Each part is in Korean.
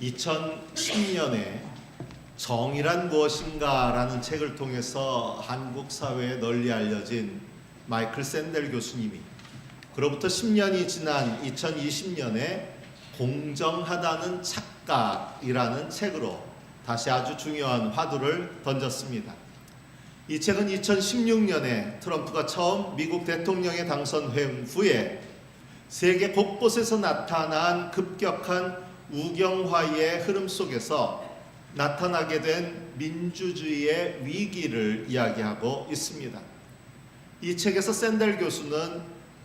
2010년에 정의란 무엇인가라는 책을 통해서 한국 사회에 널리 알려진 마이클 샌델 교수님이 그로부터 10년이 지난 2020년에 공정하다는 착각이라는 책으로 다시 아주 중요한 화두를 던졌습니다. 이 책은 2016년에 트럼프가 처음 미국 대통령에 당선된 후에 세계 곳곳에서 나타난 급격한 우경화의 흐름 속에서 나타나게 된 민주주의의 위기를 이야기하고 있습니다. 이 책에서 샌델 교수는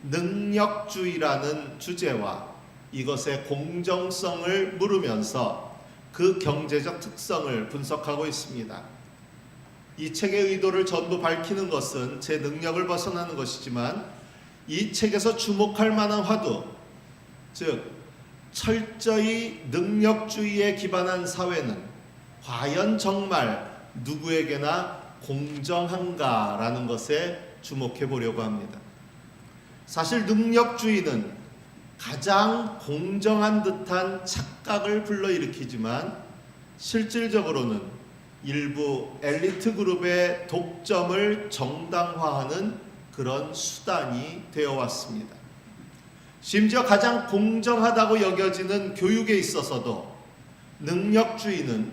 능력주의라는 주제와 이것의 공정성을 물으면서 그 경제적 특성을 분석하고 있습니다. 이 책의 의도를 전부 밝히는 것은 제 능력을 벗어나는 것이지만 이 책에서 주목할 만한 화두, 즉 철저히 능력주의에 기반한 사회는 과연 정말 누구에게나 공정한가라는 것에 주목해 보려고 합니다. 사실 능력주의는 가장 공정한 듯한 착각을 불러일으키지만 실질적으로는 일부 엘리트 그룹의 독점을 정당화하는 그런 수단이 되어 왔습니다. 심지어 가장 공정하다고 여겨지는 교육에 있어서도 능력주의는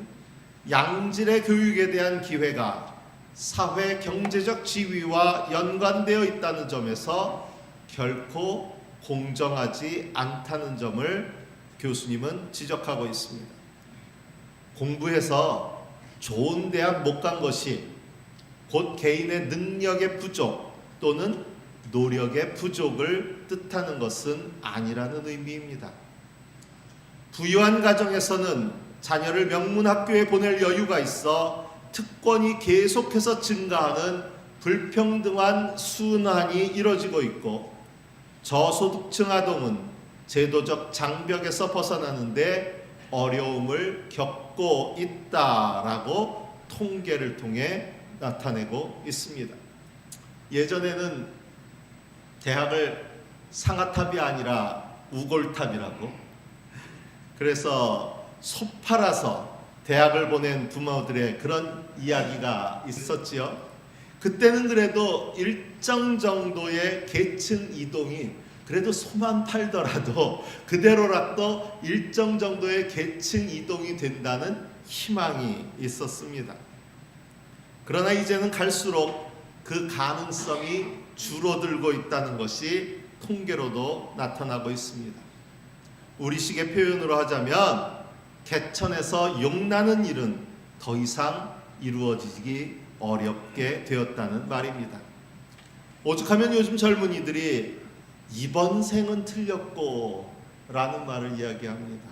양질의 교육에 대한 기회가 사회 경제적 지위와 연관되어 있다는 점에서 결코 공정하지 않다는 점을 교수님은 지적하고 있습니다. 공부해서 좋은 대학 못 간 것이 곧 개인의 능력의 부족 또는 노력의 부족을 뜻하는 것은 아니라는 의미입니다. 부유한 가정에서는 자녀를 명문학교에 보낼 여유가 있어 특권이 계속해서 증가하는 불평등한 순환이 이뤄지고 있고, 저소득층 아동은 제도적 장벽에서 벗어나는데 어려움을 겪고 있다라고 통계를 통해 나타내고 있습니다. 예전에는 대학을 상아탑이 아니라 우골탑이라고, 그래서 소 팔아서 대학을 보낸 부모들의 그런 이야기가 있었지요. 그때는 그래도 일정 정도의 계층 이동이, 그래도 소만 팔더라도 그대로라도 일정 정도의 계층 이동이 된다는 희망이 있었습니다. 그러나 이제는 갈수록 그 가능성이 줄어들고 있다는 것이 통계로도 나타나고 있습니다. 우리식의 표현으로 하자면 개천에서 용나는 일은 더 이상 이루어지기 어렵게 되었다는 말입니다. 오죽하면 요즘 젊은이들이 이번 생은 틀렸고 라는 말을 이야기합니다.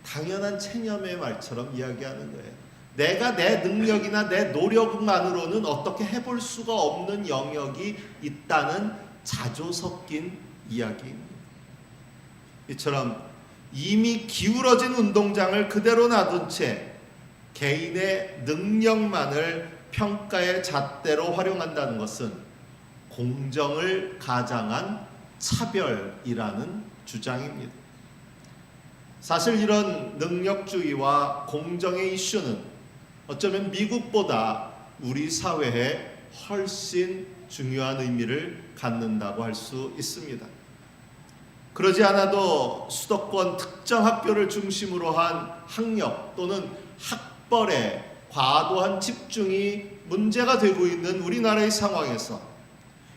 당연한 체념의 말처럼 이야기하는 거예요. 내가 내 능력이나 내 노력만으로는 어떻게 해볼 수가 없는 영역이 있다는 자조 섞인 이야기입니다. 이처럼 이미 기울어진 운동장을 그대로 놔둔 채 개인의 능력만을 평가의 잣대로 활용한다는 것은 공정을 가장한 차별이라는 주장입니다. 사실 이런 능력주의와 공정의 이슈는 어쩌면 미국보다 우리 사회에 훨씬 중요한 의미를 갖는다고 할 수 있습니다. 그러지 않아도 수도권 특정 학교를 중심으로 한 학력 또는 학벌에 과도한 집중이 문제가 되고 있는 우리나라의 상황에서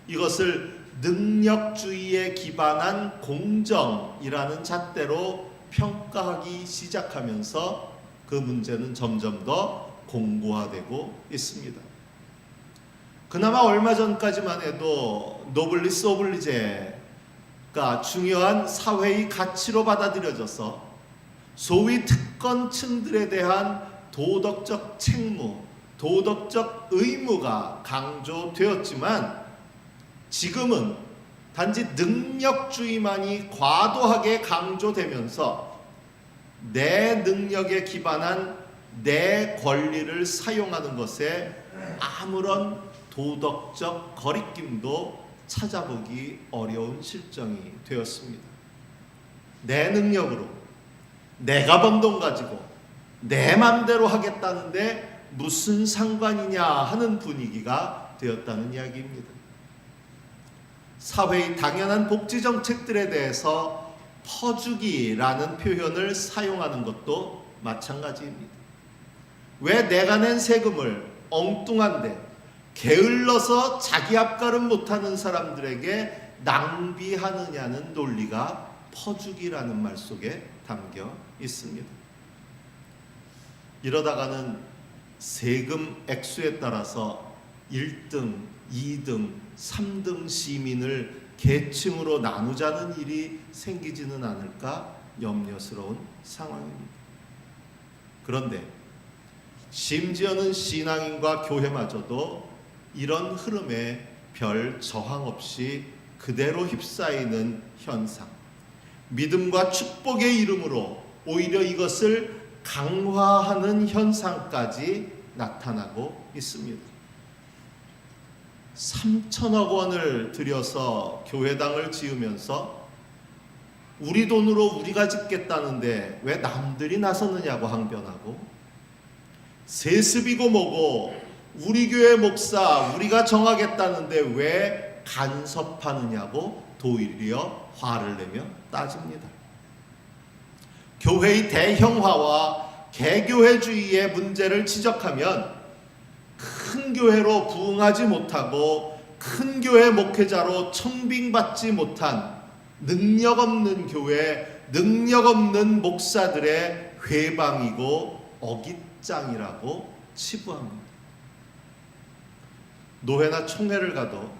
이것을 능력주의에 기반한 공정이라는 잣대로 평가하기 시작하면서 그 문제는 점점 더 공고화되고 있습니다. 그나마 얼마 전까지만 해도 노블리스 오블리제가 중요한 사회의 가치로 받아들여져서 소위 특권층들에 대한 도덕적 책무, 도덕적 의무가 강조되었지만 지금은 단지 능력주의만이 과도하게 강조되면서 내 능력에 기반한 내 권리를 사용하는 것에 아무런 도덕적 거리낌도 찾아보기 어려운 실정이 되었습니다. 내 능력으로 내가 번 돈 가지고 내 맘대로 하겠다는데 무슨 상관이냐 하는 분위기가 되었다는 이야기입니다. 사회의 당연한 복지 정책들에 대해서 퍼주기라는 표현을 사용하는 것도 마찬가지입니다. 왜 내가 낸 세금을 엉뚱한데 게을러서 자기 앞가름 못하는 사람들에게 낭비하느냐는 논리가 퍼주기라는 말 속에 담겨 있습니다. 이러다가는 세금 액수에 따라서 1등, 2등, 3등 시민을 계층으로 나누자는 일이 생기지는 않을까 염려스러운 상황입니다. 그런데 심지어는 신앙인과 교회마저도 이런 흐름에 별 저항 없이 그대로 휩싸이는 현상, 믿음과 축복의 이름으로 오히려 이것을 강화하는 현상까지 나타나고 있습니다. 3천억 원을 들여서 교회당을 지으면서 우리 돈으로 우리가 짓겠다는데 왜 남들이 나서느냐고 항변하고, 세습이고 뭐고 우리 교회 목사 우리가 정하겠다는데 왜 간섭하느냐고 도리어 화를 내며 따집니다. 교회의 대형화와 개교회주의의 문제를 지적하면 큰 교회로 부흥하지 못하고 큰 교회 목회자로 청빙받지 못한 능력 없는 교회, 능력 없는 목사들의 회방이고 어깃장이라고 치부합니다. 노회나 총회를 가도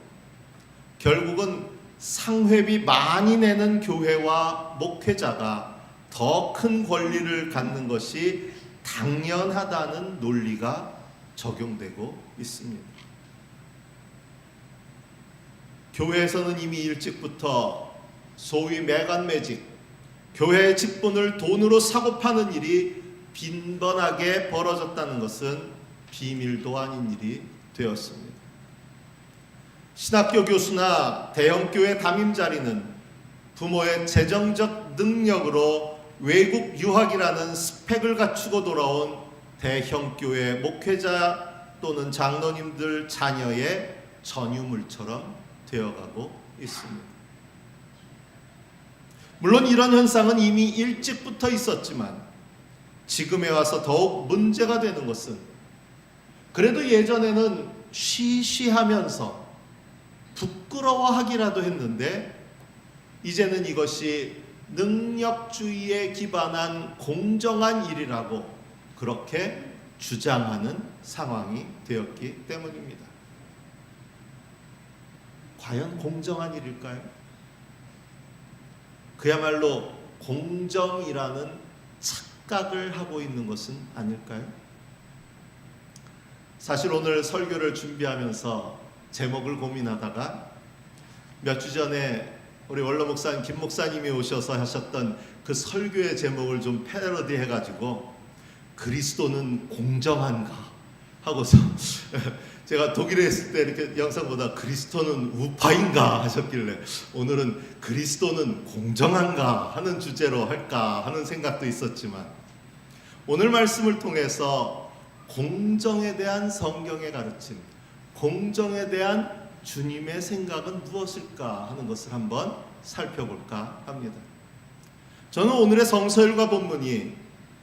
결국은 상회비 많이 내는 교회와 목회자가 더 큰 권리를 갖는 것이 당연하다는 논리가 적용되고 있습니다. 교회에서는 이미 일찍부터 소위 매간매직, 교회의 직분을 돈으로 사고 파는 일이 빈번하게 벌어졌다는 것은 비밀도 아닌 일이 되었습니다. 신학교 교수나 대형교회 담임자리는 부모의 재정적 능력으로 외국 유학이라는 스펙을 갖추고 돌아온 대형교회 목회자 또는 장로님들 자녀의 전유물처럼 되어가고 있습니다. 물론 이런 현상은 이미 일찍부터 있었지만 지금에 와서 더욱 문제가 되는 것은, 그래도 예전에는 쉬쉬하면서 부끄러워하기라도 했는데 이제는 이것이 능력주의에 기반한 공정한 일이라고 그렇게 주장하는 상황이 되었기 때문입니다. 과연 공정한 일일까요? 그야말로 공정이라는 착각을 하고 있는 것은 아닐까요? 사실 오늘 설교를 준비하면서 제목을 고민하다가 몇 주 전에 우리 원로 목사님 김 목사님이 오셔서 하셨던 그 설교의 제목을 좀 패러디 해가지고 그리스도는 공정한가 하고서 제가 독일에 있을 때 이렇게 영상 보다 그리스도는 우파인가 하셨길래 오늘은 그리스도는 공정한가 하는 주제로 할까 하는 생각도 있었지만, 오늘 말씀을 통해서 공정에 대한 성경의 가르침, 공정에 대한 주님의 생각은 무엇일까 하는 것을 한번 살펴볼까 합니다. 저는 오늘의 성서일과 본문이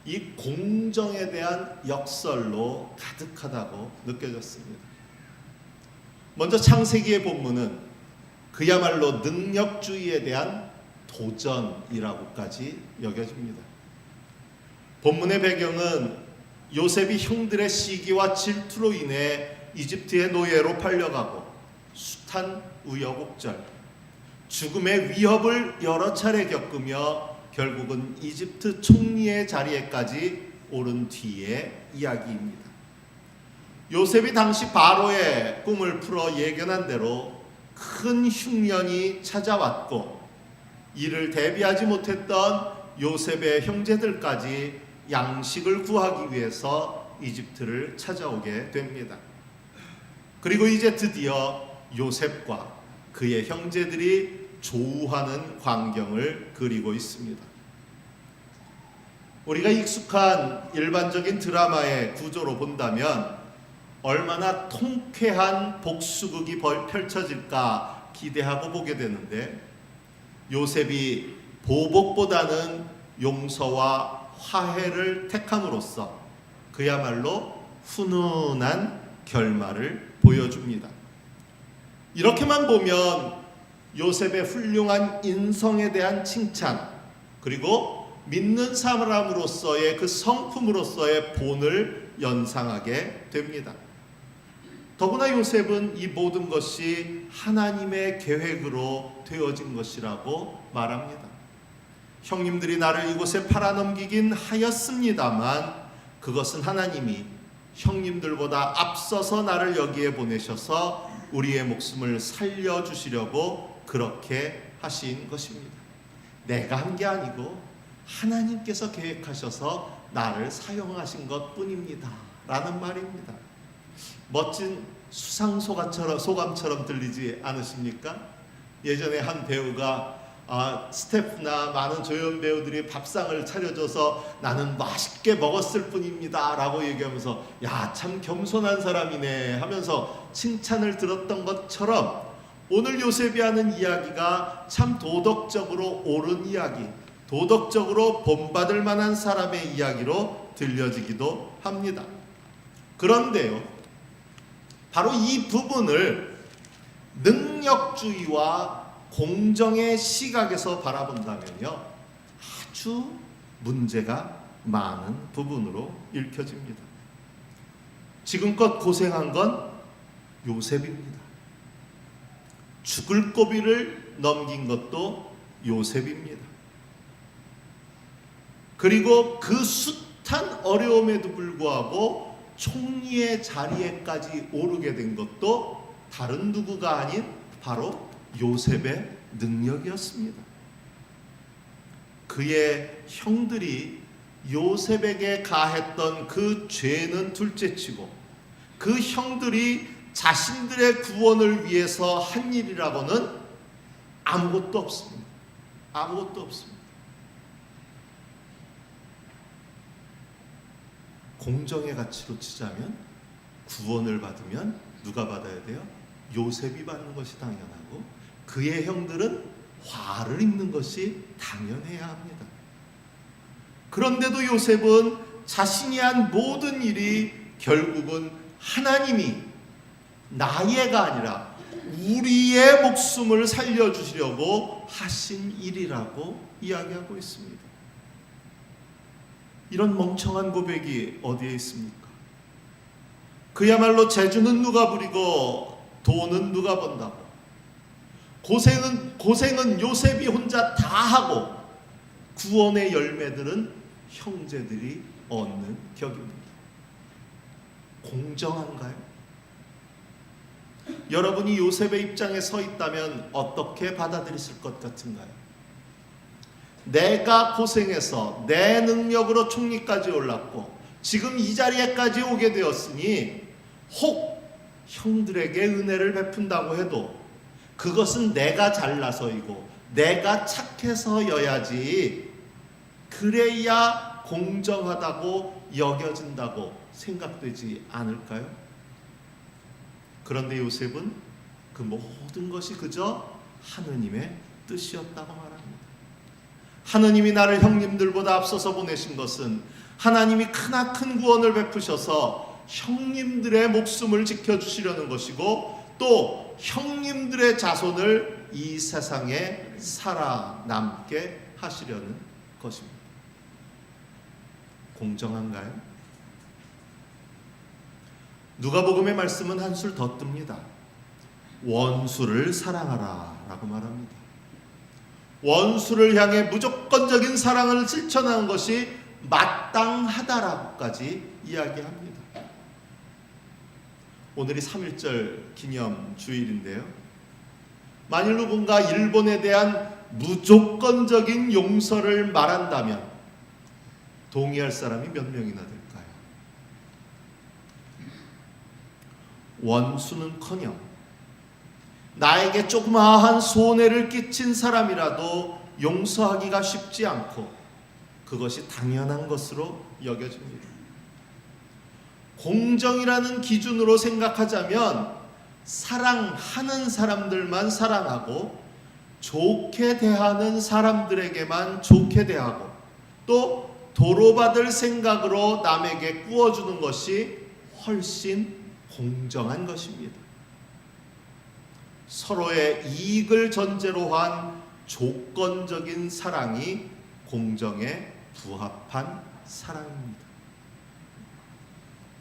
이 공정에 대한 역설로 가득하다고 느껴졌습니다. 먼저 창세기의 본문은 그야말로 능력주의에 대한 도전이라고까지 여겨집니다. 본문의 배경은 요셉이 형들의 시기와 질투로 인해 이집트의 노예로 팔려가고 숱한 우여곡절, 죽음의 위협을 여러 차례 겪으며 결국은 이집트 총리의 자리에까지 오른 뒤의 이야기입니다. 요셉이 당시 바로의 꿈을 풀어 예견한 대로 큰 흉년이 찾아왔고, 이를 대비하지 못했던 요셉의 형제들까지 양식을 구하기 위해서 이집트를 찾아오게 됩니다. 그리고 이제 드디어 요셉과 그의 형제들이 조우하는 광경을 그리고 있습니다. 우리가 익숙한 일반적인 드라마의 구조로 본다면 얼마나 통쾌한 복수극이 펼쳐질까 기대하고 보게 되는데, 요셉이 보복보다는 용서와 화해를 택함으로써 그야말로 훈훈한 결말을 보여줍니다. 이렇게만 보면 요셉의 훌륭한 인성에 대한 칭찬, 그리고 믿는 사람으로서의 그 성품으로서의 본을 연상하게 됩니다. 더구나 요셉은 이 모든 것이 하나님의 계획으로 되어진 것이라고 말합니다. 형님들이 나를 이곳에 팔아넘기긴 하였습니다만 그것은 하나님이 형님들보다 앞서서 나를 여기에 보내셔서 우리의 목숨을 살려주시려고 그렇게 하신 것입니다. 내가 한 게 아니고 하나님께서 계획하셔서 나를 사용하신 것뿐입니다 라는 말입니다. 멋진 수상소감처럼 들리지 않으십니까? 예전에 한 배우가 스태프나 많은 조연 배우들이 밥상을 차려줘서 나는 맛있게 먹었을 뿐입니다 라고 얘기하면서 야, 참 겸손한 사람이네 하면서 칭찬을 들었던 것처럼 오늘 요셉이 하는 이야기가 참 도덕적으로 옳은 이야기, 도덕적으로 본받을 만한 사람의 이야기로 들려지기도 합니다. 그런데요, 바로 이 부분을 능력주의와 공정의 시각에서 바라본다면요, 아주 문제가 많은 부분으로 읽혀집니다. 지금껏 고생한 건 요셉입니다. 죽을 고비를 넘긴 것도 요셉입니다. 그리고 그 숱한 어려움에도 불구하고 총리의 자리에까지 오르게 된 것도 다른 누구가 아닌 바로 요셉의 능력이었습니다. 그의 형들이 요셉에게 가했던 그 죄는 둘째치고 그 형들이 자신들의 구원을 위해서 한 일이라고는 아무것도 없습니다. 아무것도 없습니다. 공정의 가치로 치자면 구원을 받으면 누가 받아야 돼요? 요셉이 받는 것이 당연하고 그의 형들은 화를 입는 것이 당연해야 합니다. 그런데도 요셉은 자신이 한 모든 일이 결국은 하나님이 나의가 아니라 우리의 목숨을 살려주시려고 하신 일이라고 이야기하고 있습니다. 이런 멍청한 고백이 어디에 있습니까? 그야말로 재주는 누가 부리고 돈은 누가 번다고, 고생은 요셉이 혼자 다 하고 구원의 열매들은 형제들이 얻는 격입니다. 공정한가요? 여러분이 요셉의 입장에 서 있다면 어떻게 받아들이실 것 같은가요? 내가 고생해서 내 능력으로 총리까지 올랐고 지금 이 자리에까지 오게 되었으니 혹 형들에게 은혜를 베푼다고 해도 그것은 내가 잘나서이고 내가 착해서여야지, 그래야 공정하다고 여겨진다고 생각되지 않을까요? 그런데 요셉은 그 모든 것이 그저 하느님의 뜻이었다고 말합니다. 하느님이 나를 형님들보다 앞서서 보내신 것은 하나님이 크나큰 구원을 베푸셔서 형님들의 목숨을 지켜주시려는 것이고 또 형님들의 자손을 이 세상에 살아남게 하시려는 것입니다. 공정한가요? 누가복음의 말씀은 한술 더 뜹니다. 원수를 사랑하라 라고 말합니다. 원수를 향해 무조건적인 사랑을 실천하는 것이 마땅하다라고까지 이야기합니다. 오늘이 3.1절 기념 주일인데요, 만일 누군가 일본에 대한 무조건적인 용서를 말한다면 동의할 사람이 몇 명이나 될까요? 원수는커녕 나에게 조그마한 손해를 끼친 사람이라도 용서하기가 쉽지 않고 그것이 당연한 것으로 여겨집니다. 공정이라는 기준으로 생각하자면 사랑하는 사람들만 사랑하고 좋게 대하는 사람들에게만 좋게 대하고 또 도로받을 생각으로 남에게 꾸어주는 것이 훨씬 공정한 것입니다. 서로의 이익을 전제로 한 조건적인 사랑이 공정에 부합한 사랑입니다.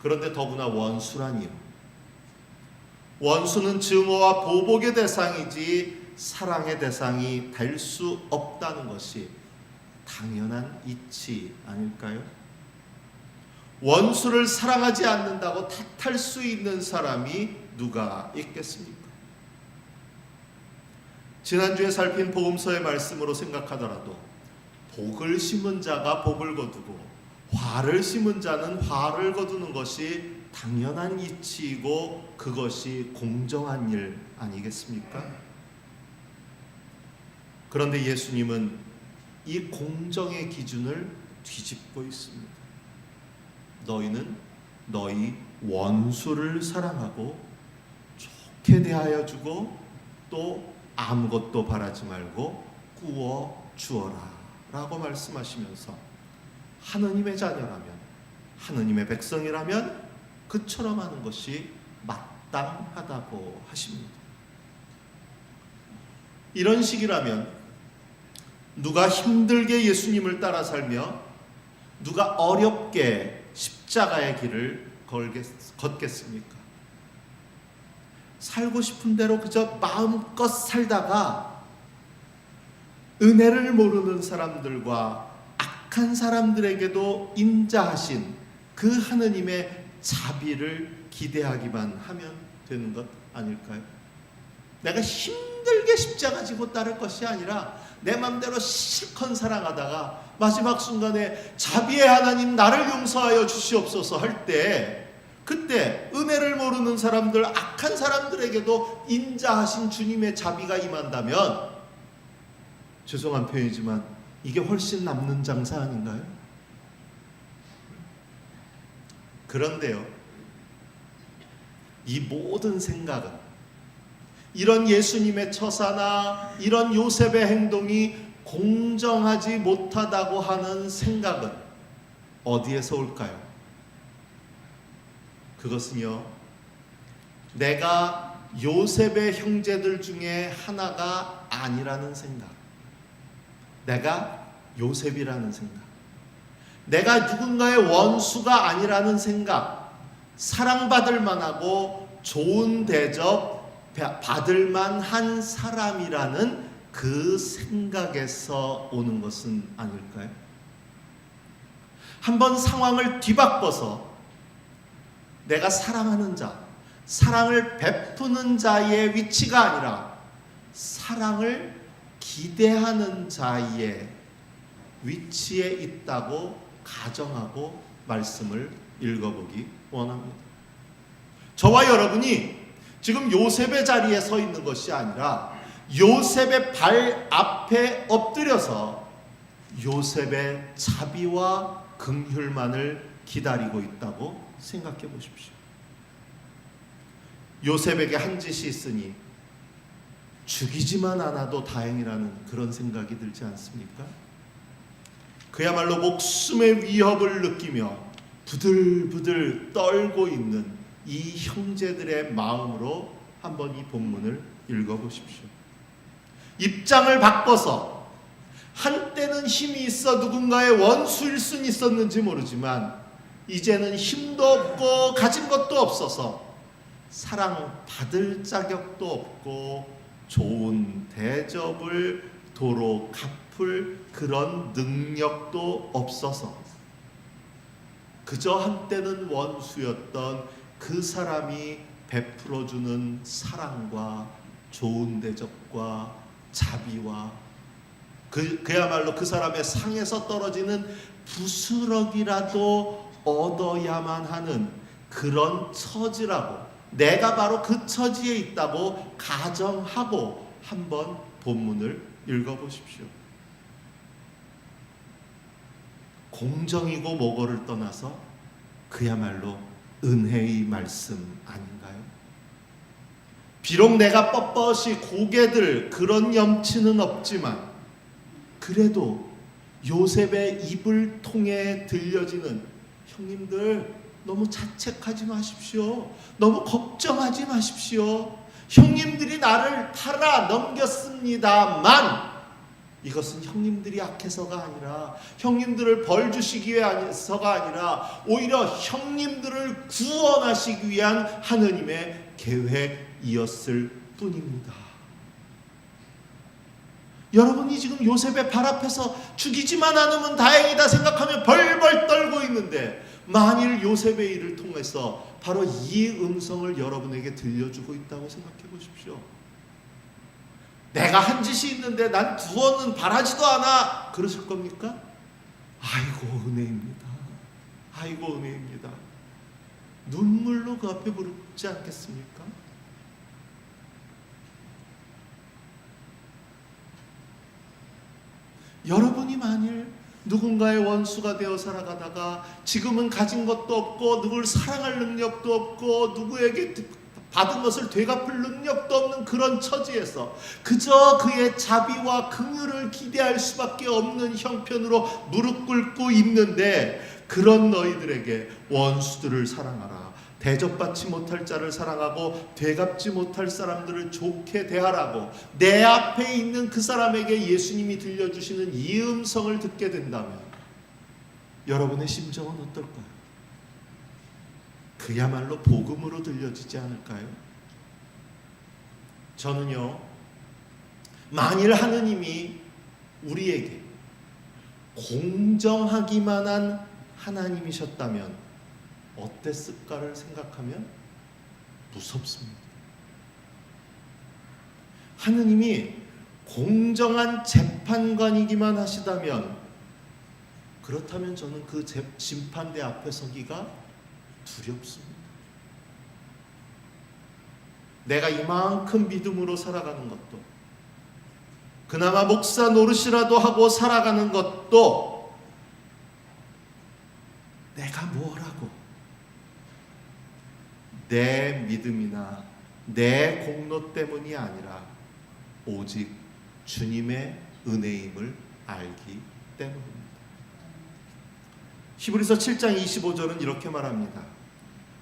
그런데 더구나 원수라니요. 원수는 증오와 보복의 대상이지 사랑의 대상이 될 수 없다는 것이 당연한 이치 아닐까요? 원수를 사랑하지 않는다고 탓할 수 있는 사람이 누가 있겠습니까? 지난주에 살핀 복음서의 말씀으로 생각하더라도 복을 심은 자가 복을 거두고 화를 심은 자는 화를 거두는 것이 당연한 이치이고 그것이 공정한 일 아니겠습니까? 그런데 예수님은 이 공정의 기준을 뒤집고 있습니다. 너희는 너희 원수를 사랑하고 좋게 대하여 주고 또 아무것도 바라지 말고 꾸어 주어라 라고 말씀하시면서 하느님의 자녀라면 하느님의 백성이라면 그처럼 하는 것이 마땅하다고 하십니다. 이런 식이라면 누가 힘들게 예수님을 따라 살며 누가 어렵게 십자가의 길을 걷겠습니까? 살고 싶은 대로 그저 마음껏 살다가 은혜를 모르는 사람들과 악한 사람들에게도 인자하신 그 하느님의 자비를 기대하기만 하면 되는 것 아닐까요? 내가 힘들게 십자가 지고 따를 것이 아니라 내 맘대로 실컷 사랑하다가 마지막 순간에 자비의 하나님 나를 용서하여 주시옵소서 할 때 그때 은혜를 모르는 사람들, 악한 사람들에게도 인자하신 주님의 자비가 임한다면 죄송한 표현이지만 이게 훨씬 남는 장사 아닌가요? 그런데요, 이 모든 생각은 이런 예수님의 처사나 이런 요셉의 행동이 공정하지 못하다고 하는 생각은 어디에서 올까요? 그것은요, 내가 요셉의 형제들 중에 하나가 아니라는 생각, 내가 요셉이라는 생각, 내가 누군가의 원수가 아니라는 생각, 사랑받을 만하고 좋은 대접 받을 만한 사람이라는 그 생각에서 오는 것은 아닐까요? 한번 상황을 뒤바꿔서 내가 사랑하는 자, 사랑을 베푸는 자의 위치가 아니라 사랑을 기대하는 자의 위치에 있다고 가정하고 말씀을 읽어보기 원합니다. 저와 여러분이 지금 요셉의 자리에 서 있는 것이 아니라 요셉의 발 앞에 엎드려서 요셉의 자비와 긍휼만을 기다리고 있다고 생각해 보십시오. 요셉에게 한 짓이 있으니 죽이지만 않아도 다행이라는 그런 생각이 들지 않습니까? 그야말로 목숨의 위협을 느끼며 부들부들 떨고 있는 이 형제들의 마음으로 한번 이 본문을 읽어보십시오. 입장을 바꿔서 한때는 힘이 있어 누군가의 원수일 수는 있었는지 모르지만 이제는 힘도 없고 가진 것도 없어서 사랑받을 자격도 없고 좋은 대접을 도로 갚을 그런 능력도 없어서 그저 한때는 원수였던 그 사람이 베풀어주는 사랑과 좋은 대접과 자비와 그야말로 그 사람의 상에서 떨어지는 부스럭이라도 얻어야만 하는 그런 처지라고, 내가 바로 그 처지에 있다고 가정하고 한번 본문을 읽어보십시오. 공정이고 뭐고를 떠나서 그야말로 은혜의 말씀 아닌가요? 비록 내가 뻣뻣이 고개들 그런 염치는 없지만 그래도 요셉의 입을 통해 들려지는, 형님들 너무 자책하지 마십시오. 너무 걱정하지 마십시오. 형님들이 나를 팔아 넘겼습니다만 이것은 형님들이 악해서가 아니라, 형님들을 벌 주시기 위해서가 아니라 오히려 형님들을 구원하시기 위한 하느님의 계획이었을 뿐입니다. 여러분이 지금 요셉의 발 앞에서 죽이지만 않으면 다행이다 생각하며 벌벌 떨고 있는데, 만일 요셉의 일을 통해서 바로 이 음성을 여러분에게 들려주고 있다고 생각해 보십시오. 내가 한 짓이 있는데 난 구원은 바라지도 않아, 그러실 겁니까? 아이고 은혜입니다. 아이고 은혜입니다. 눈물로 그 앞에 부르지 않겠습니까? 여러분이 만일 누군가의 원수가 되어 살아가다가 지금은 가진 것도 없고 누굴 사랑할 능력도 없고 누구에게 받은 것을 되갚을 능력도 없는 그런 처지에서 그저 그의 자비와 긍휼을 기대할 수밖에 없는 형편으로 무릎 꿇고 있는데, 그런 너희들에게 원수들을 사랑하라, 대접받지 못할 자를 사랑하고 되갚지 못할 사람들을 좋게 대하라고 내 앞에 있는 그 사람에게 예수님이 들려주시는 이 음성을 듣게 된다면 여러분의 심정은 어떨까요? 그야말로 복음으로 들려지지 않을까요? 저는요, 만일 하느님이 우리에게 공정하기만 한 하나님이셨다면 어땠을까를 생각하면 무섭습니다. 하느님이 공정한 재판관이기만 하시다면, 그렇다면 저는 그 심판대 앞에 서기가 두렵습니다. 내가 이만큼 믿음으로 살아가는 것도, 그나마 목사 노릇이라도 하고 살아가는 것도 내가 뭐라고, 내 믿음이나 내 공로 때문이 아니라 오직 주님의 은혜임을 알기 때문입니다. 히브리서 7장 25절은 이렇게 말합니다.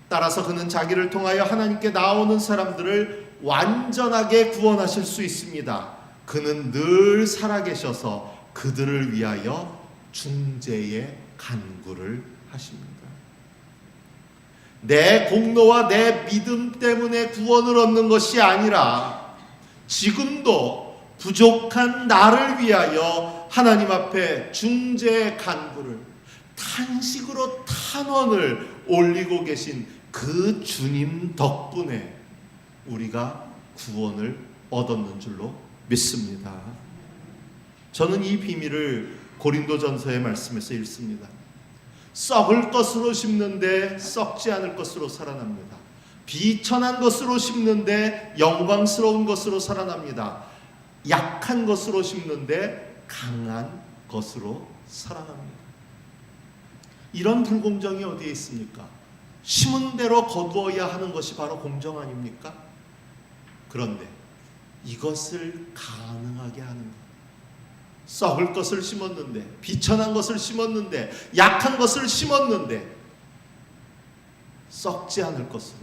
따라서 그는 자기를 통하여 하나님께 나오는 사람들을 완전하게 구원하실 수 있습니다. 그는 늘 살아계셔서 그들을 위하여 중재의 간구를 하십니다. 내 공로와 내 믿음 때문에 구원을 얻는 것이 아니라 지금도 부족한 나를 위하여 하나님 앞에 중재의 간구를, 탄식으로 탄원을 올리고 계신 그 주님 덕분에 우리가 구원을 얻었는 줄로 믿습니다. 저는 이 비밀을 고린도전서의 말씀에서 읽습니다. 썩을 것으로 심는데 썩지 않을 것으로 살아납니다. 비천한 것으로 심는데 영광스러운 것으로 살아납니다. 약한 것으로 심는데 강한 것으로 살아납니다. 이런 불공정이 어디에 있습니까? 심은 대로 거두어야 하는 것이 바로 공정 아닙니까? 그런데 이것을 가능하게 하는 것, 썩을 것을 심었는데, 비천한 것을 심었는데, 약한 것을 심었는데 썩지 않을 것으로,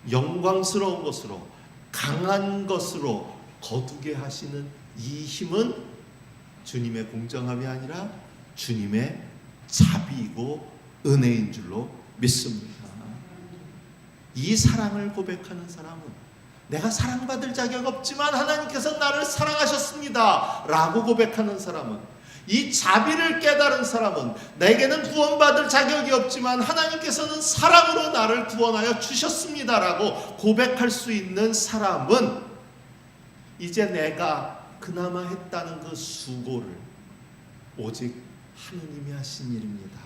영광스러운 것으로, 강한 것으로 거두게 하시는 이 힘은 주님의 공정함이 아니라 주님의 자비이고 은혜인 줄로 믿습니다. 이 사랑을 고백하는 사람은, 내가 사랑받을 자격 없지만 하나님께서 나를 사랑하셨습니다 라고 고백하는 사람은, 이 자비를 깨달은 사람은, 내게는 구원받을 자격이 없지만 하나님께서는 사랑으로 나를 구원하여 주셨습니다 라고 고백할 수 있는 사람은, 이제 내가 그나마 했다는 그 수고를 오직 하느님이 하신 일입니다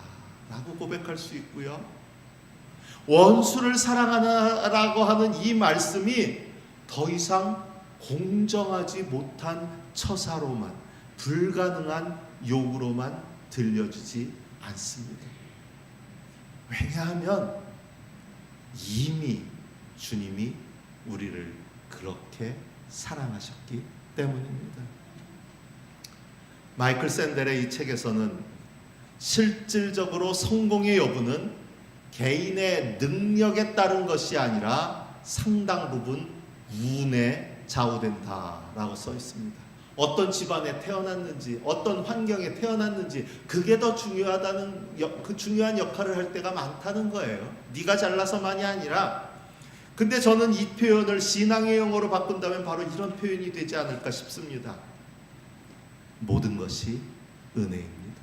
라고 고백할 수 있고요, 원수를 사랑하라고 하는 이 말씀이 더 이상 공정하지 못한 처사로만, 불가능한 욕으로만 들려지지 않습니다. 왜냐하면 이미 주님이 우리를 그렇게 사랑하셨기 때문입니다. 마이클 샌델의 이 책에서는 실질적으로 성공의 여부는 개인의 능력에 따른 것이 아니라 상당 부분 운에 좌우된다라고 써 있습니다. 어떤 집안에 태어났는지, 어떤 환경에 태어났는지, 그게 더 중요하다는, 그 중요한 역할을 할 때가 많다는 거예요. 네가 잘나서만이 아니라. 근데 저는 이 표현을 신앙의 용어로 바꾼다면 바로 이런 표현이 되지 않을까 싶습니다. 모든 것이 은혜입니다.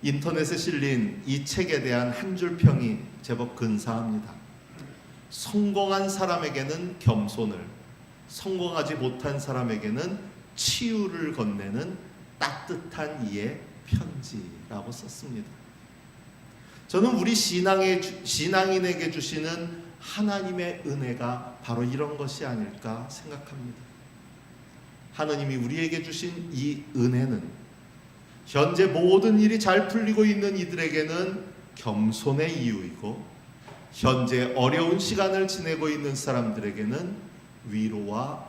인터넷에 실린 이 책에 대한 한 줄 평이 제법 근사합니다. 성공한 사람에게는 겸손을, 성공하지 못한 사람에게는 치유를 건네는 따뜻한 이의 편지라고 썼습니다. 저는 우리 신앙인에게 주시는 하나님의 은혜가 바로 이런 것이 아닐까 생각합니다. 하나님이 우리에게 주신 이 은혜는 현재 모든 일이 잘 풀리고 있는 이들에게는 겸손의 이유이고, 현재 어려운 시간을 지내고 있는 사람들에게는 위로와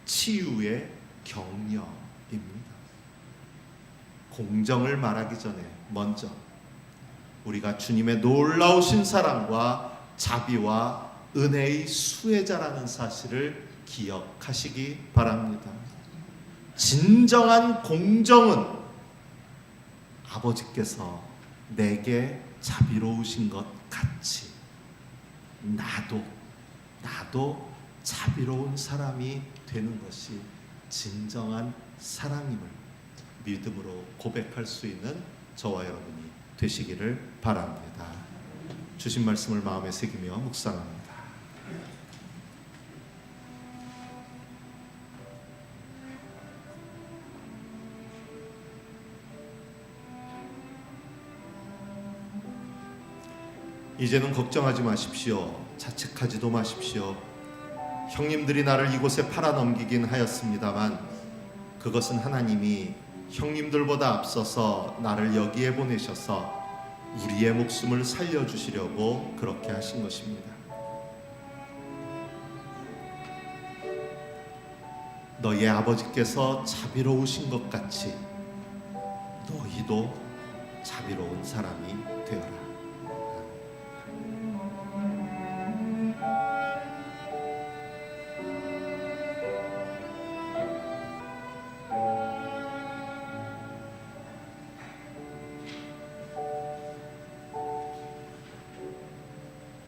치유의 격려입니다. 공정을 말하기 전에 먼저 우리가 주님의 놀라우신 사랑과 자비와 은혜의 수혜자라는 사실을 기억하시기 바랍니다. 진정한 공정은 아버지께서 내게 자비로우신 것 같이 나도 자비로운 사람이 되는 것이 진정한 사랑임을 믿음으로 고백할 수 있는 저와 여러분이 되시기를 바랍니다. 주신 말씀을 마음에 새기며 묵상합니다. 이제는 걱정하지 마십시오. 자책하지도 마십시오. 형님들이 나를 이곳에 팔아넘기긴 하였습니다만 그것은 하나님이 형님들보다 앞서서 나를 여기에 보내셔서 우리의 목숨을 살려주시려고 그렇게 하신 것입니다. 너희 아버지께서 자비로우신 것 같이 너희도 자비로운 사람이 되어라.